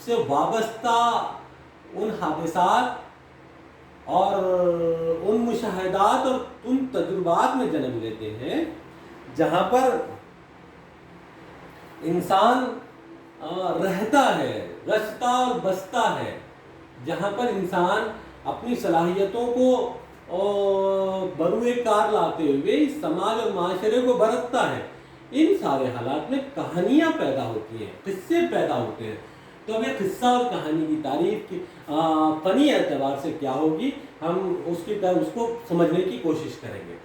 سے وابستہ ان حادثات اور ان مشاہدات اور ان تجربات میں جنم لیتے ہیں جہاں پر انسان رہتا ہے، رچتا اور بستا ہے، جہاں پر انسان اپنی صلاحیتوں کو بروئے کار لاتے ہوئے اس سماج اور معاشرے کو برتتا ہے۔ ان سارے حالات میں کہانیاں پیدا ہوتی ہیں، قصے پیدا ہوتے ہیں۔ تو اب یہ قصہ اور کہانی کی تعریف کی فنی اعتبار سے کیا ہوگی، ہم اس کو سمجھنے کی کوشش کریں گے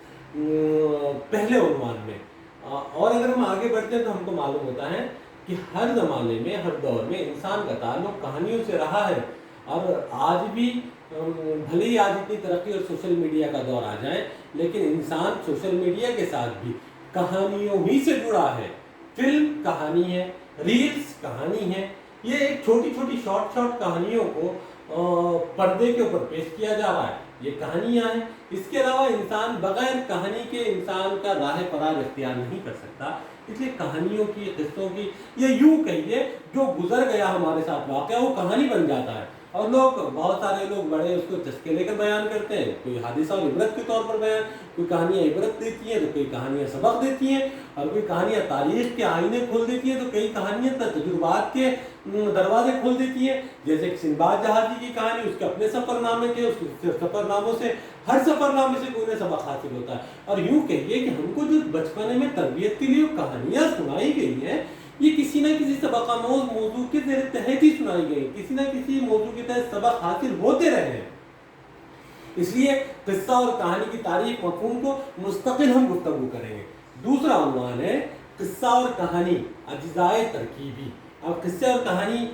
پہلے عنوان میں۔ اور اگر ہم آگے بڑھتے ہیں تو ہم کو معلوم ہوتا ہے کہ ہر زمانے میں، ہر دور میں انسان کا تعلق کہانیوں سے رہا ہے، اور آج بھی بھلے ہی آج اتنی ترقی اور سوشل میڈیا کا دور آ جائے، لیکن انسان سوشل میڈیا کے ساتھ بھی کہانیوں ہی سے جڑا ہے۔ فلم کہانی ہے، ریلز کہانی ہے، یہ ایک چھوٹی چھوٹی شارٹ کہانیوں کو پردے کے اوپر پیش کیا جا رہا ہے، یہ کہانیاں ہیں۔ اس کے علاوہ انسان بغیر کہانی کے انسان کا راہ فرار اختیار نہیں کر سکتا، اس لیے کہانیوں کی، قصوں کی، یا یوں کہیے جو گزر گیا ہمارے ساتھ واقعہ وہ کہانی بن جاتا ہے، اور بہت سارے لوگ بڑے اس کو چسکے لے کر بیان کرتے ہیں، کوئی حادثہ اور عبرت کے طور پر بیان، کوئی کہانیاں عبرت دیتی ہیں تو کوئی کہانیاں سبق دیتی ہیں، اور کوئی کہانیاں تاریخ کے آئینے کھول دیتی ہیں تو کئی کہانیاں تجربات کے دروازے کھول دیتی ہیں۔ جیسے کہ سندباد جہازی کی کہانی، اس کے اپنے سفر نامے تھے، اس سفر ناموں سے، ہر سفر نامے سے کوئی نہ سبق حاصل ہوتا ہے۔ اور یوں کہیے کہ ہم کو جو بچپنے میں تربیت کے لیے کہانیاں سنائی گئی ہیں، یہ کسی نہ کسی سبق آموز موضوع کے تحت ہی سنائی گئی، کسی نہ کسی موضوع کے تحت سبق حاصل ہوتے رہے ہیں۔ اس لیے قصہ اور کہانی کی تعریف مفہوم کو مستقل ہم گفتگو کریں گے۔ دوسرا عنوان ہے قصہ اور کہانی اجزائے ترکیبی۔ اب قصے اور کہانی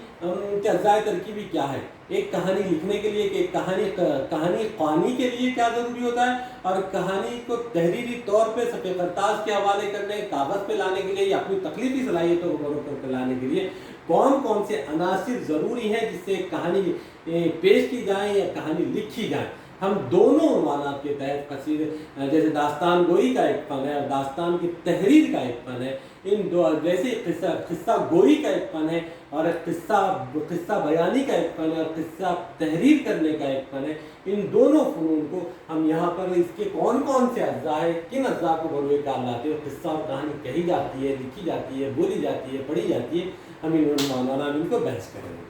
کے اجزائے ترکیبی کیا ہے؟ ایک کہانی لکھنے کے لیے، ایک کہانی خوانی کے لیے کیا ضروری ہوتا ہے، اور کہانی کو تحریری طور پہ صفحہ کرتاز کے حوالے کرنے، کاغذ پہ لانے کے لیے، یا اپنی تخلیقی صلاحیتوں کو بروز کر کے لانے کے لیے کون کون سے عناصر ضروری ہیں جس سے ایک کہانی پیش کی جائے یا کہانی لکھی جائے۔ ہم دونوں عنوانات کے تحت قصیدے، جیسے داستان گوئی کا ایک فن ہے اور داستان کی تحریر کا ایک فن ہے، ان دو، جیسے قصہ گوئی کا ایک فن ہے اور قصہ بیانی کا ایک فن ہے اور قصہ تحریر کرنے کا ایک فن ہے، ان دونوں فنون کو ہم یہاں پر اس کے کون کون سے اجزاء ہیں، کن اجزاء کو بروئے کار لاتے ہیں، قصہ اور کہانی کہی جاتی ہے، لکھی جاتی ہے، بولی جاتی ہے، پڑھی جاتی ہے، ہم ان کو بحث کریں گے۔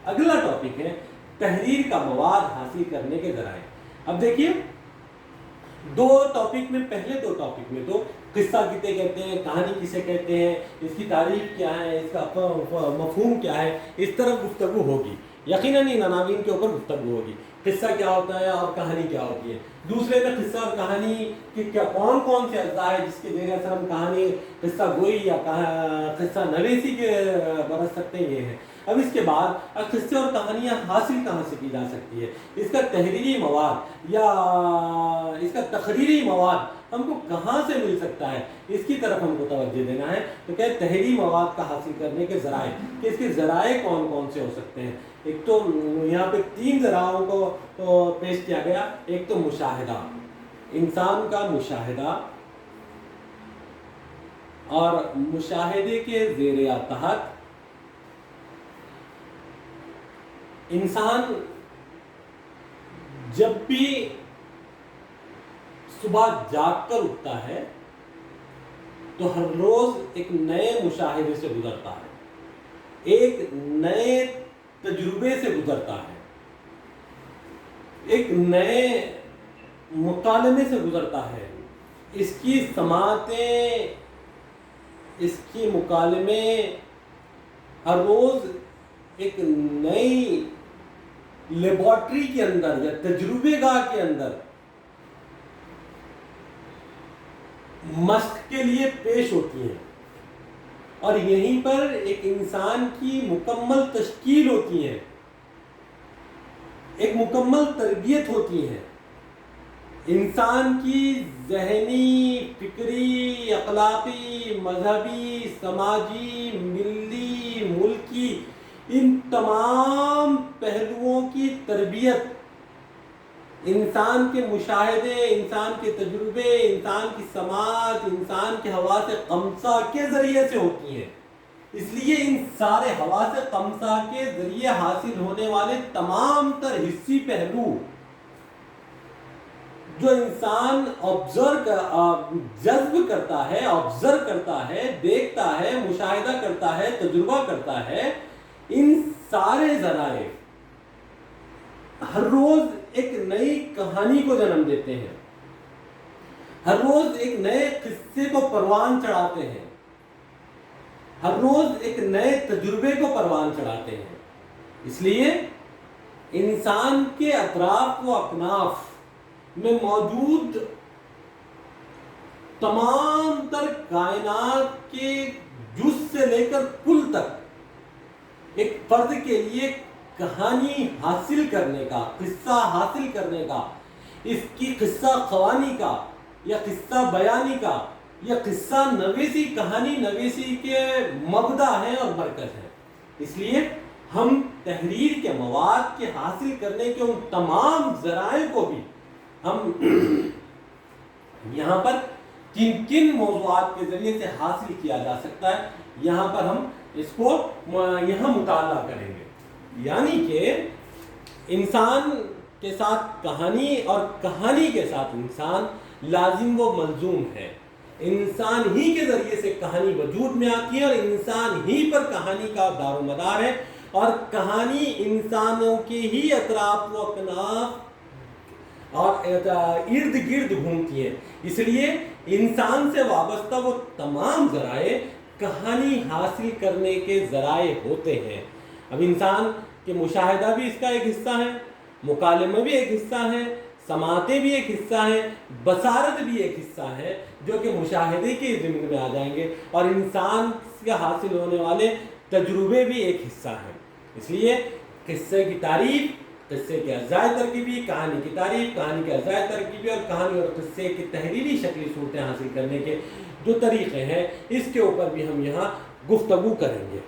اگلا ٹاپک ہے تحریر کا مواد حاصل کرنے کے ذرائع۔ اب دیکھیے پہلے دو ٹاپک میں تو قصہ کسے کہتے ہیں، کہانی کسے کہتے ہیں، اس کی تعریف کیا ہے، اس کا مفہوم کیا ہے، اس طرف گفتگو ہوگی، یقیناً ان عناوین کے اوپر گفتگو ہوگی۔ قصہ کیا ہوتا ہے اور کہانی کیا ہوتی ہے۔ دوسرے میں قصہ اور کہانی کے کون کون سے اجزاء ہیں جس کے زیر اثر ہم کہانی، قصہ گوئی یا قصہ نویسی کے برس سکتے ہیں، یہ ہے۔ اب اس کے بعد قصے اور کہانیاں حاصل کہاں سے کی جا سکتی ہے، اس کا تحریری مواد یا اس کا تقریری مواد ہم کو کہاں سے مل سکتا ہے، اس کی طرف ہم کو توجہ دینا ہے۔ تو کیا تحریری مواد کا حاصل کرنے کے ذرائع، کہ اس کے ذرائع کون کون سے ہو سکتے ہیں۔ ایک تو یہاں پہ 3 ذرائعوں کو پیش کیا گیا۔ ایک تو مشاہدہ، انسان کا مشاہدہ، اور مشاہدے کے زیر تحت انسان جب بھی صبح جاگ کر اٹھتا ہے تو ہر روز ایک نئے مشاہدے سے گزرتا ہے، ایک نئے تجربے سے گزرتا ہے، ایک نئے مکالمے سے گزرتا ہے۔ اس کی سماعتیں، اس کی مکالمے ہر روز ایک نئی لیبارٹری کے اندر یا تجربے گاہ کے اندر مشق کے لیے پیش ہوتی ہیں، اور یہیں پر ایک انسان کی مکمل تشکیل ہوتی ہے، ایک مکمل تربیت ہوتی ہے۔ انسان کی ذہنی، فکری، اخلاقی، مذہبی، سماجی، ملی، ملکی، ان تمام پہلوؤں کی تربیت انسان کے مشاہدے، انسان کے تجربے، انسان کی سماعت، انسان کے حواس خمسہ کے ذریعے سے ہوتی ہیں۔ اس لیے ان سارے حواس خمسہ کے ذریعے حاصل ہونے والے تمام تر حسی پہلو جو انسان جذب کرتا ہے، آبزرو کرتا ہے، دیکھتا ہے، مشاہدہ کرتا ہے، تجربہ کرتا ہے، ان سارے ذرائع ہر روز ایک نئی کہانی کو جنم دیتے ہیں، ہر روز ایک نئے قصے کو پروان چڑھاتے ہیں، ہر روز ایک نئے تجربے کو پروان چڑھاتے ہیں۔ اس لیے انسان کے اطراف و اکناف میں موجود تمام تر کائنات کے جز سے لے کر کل تک ایک فرد کے لیے کہانی حاصل کرنے کا، قصہ حاصل کرنے کا، اس کی قصہ خوانی کا یا قصہ بیانی کا یا قصہ نویسی، کہانی نویسی کے مبدا ہیں اور مرکز ہیں۔ اس لیے ہم تحریر کے مواد کے حاصل کرنے کے ان تمام ذرائع کو بھی ہم یہاں پر کن کن موضوعات کے ذریعے سے حاصل کیا جا سکتا ہے، یہاں پر ہم اس کو یہاں مطالعہ کریں گے۔ یعنی کہ انسان کے ساتھ کہانی اور کہانی کے ساتھ انسان لازم و ملزوم ہے۔ انسان ہی کے ذریعے سے کہانی وجود میں آتی ہے اور انسان ہی پر کہانی کا دار و مدار ہے، اور کہانی انسانوں کے ہی اطراف و اکناف اور ارد گرد گھومتی ہے۔ اس لیے انسان سے وابستہ وہ تمام ذرائع کہانی حاصل کرنے کے ذرائع ہوتے ہیں۔ اب انسان کے مشاہدہ بھی اس کا ایک حصہ ہے، مکالمہ بھی ایک حصہ ہے، سماعتیں بھی ایک حصہ ہیں، بصارت بھی ایک حصہ ہے، جو کہ مشاہدے کے ضمن میں آ جائیں گے، اور انسان سے حاصل ہونے والے تجربے بھی ایک حصہ ہیں۔ اس لیے قصے کی تعریف، قصے کے اجزائے ترکیبی، کہانی کی تعریف، کہانی کے اجزائے ترکیبی، اور کہانی اور قصے کی تحریری شکلی صورتیں حاصل کرنے کے جو طریقے ہیں، اس کے اوپر بھی ہم یہاں گفتگو کریں گے۔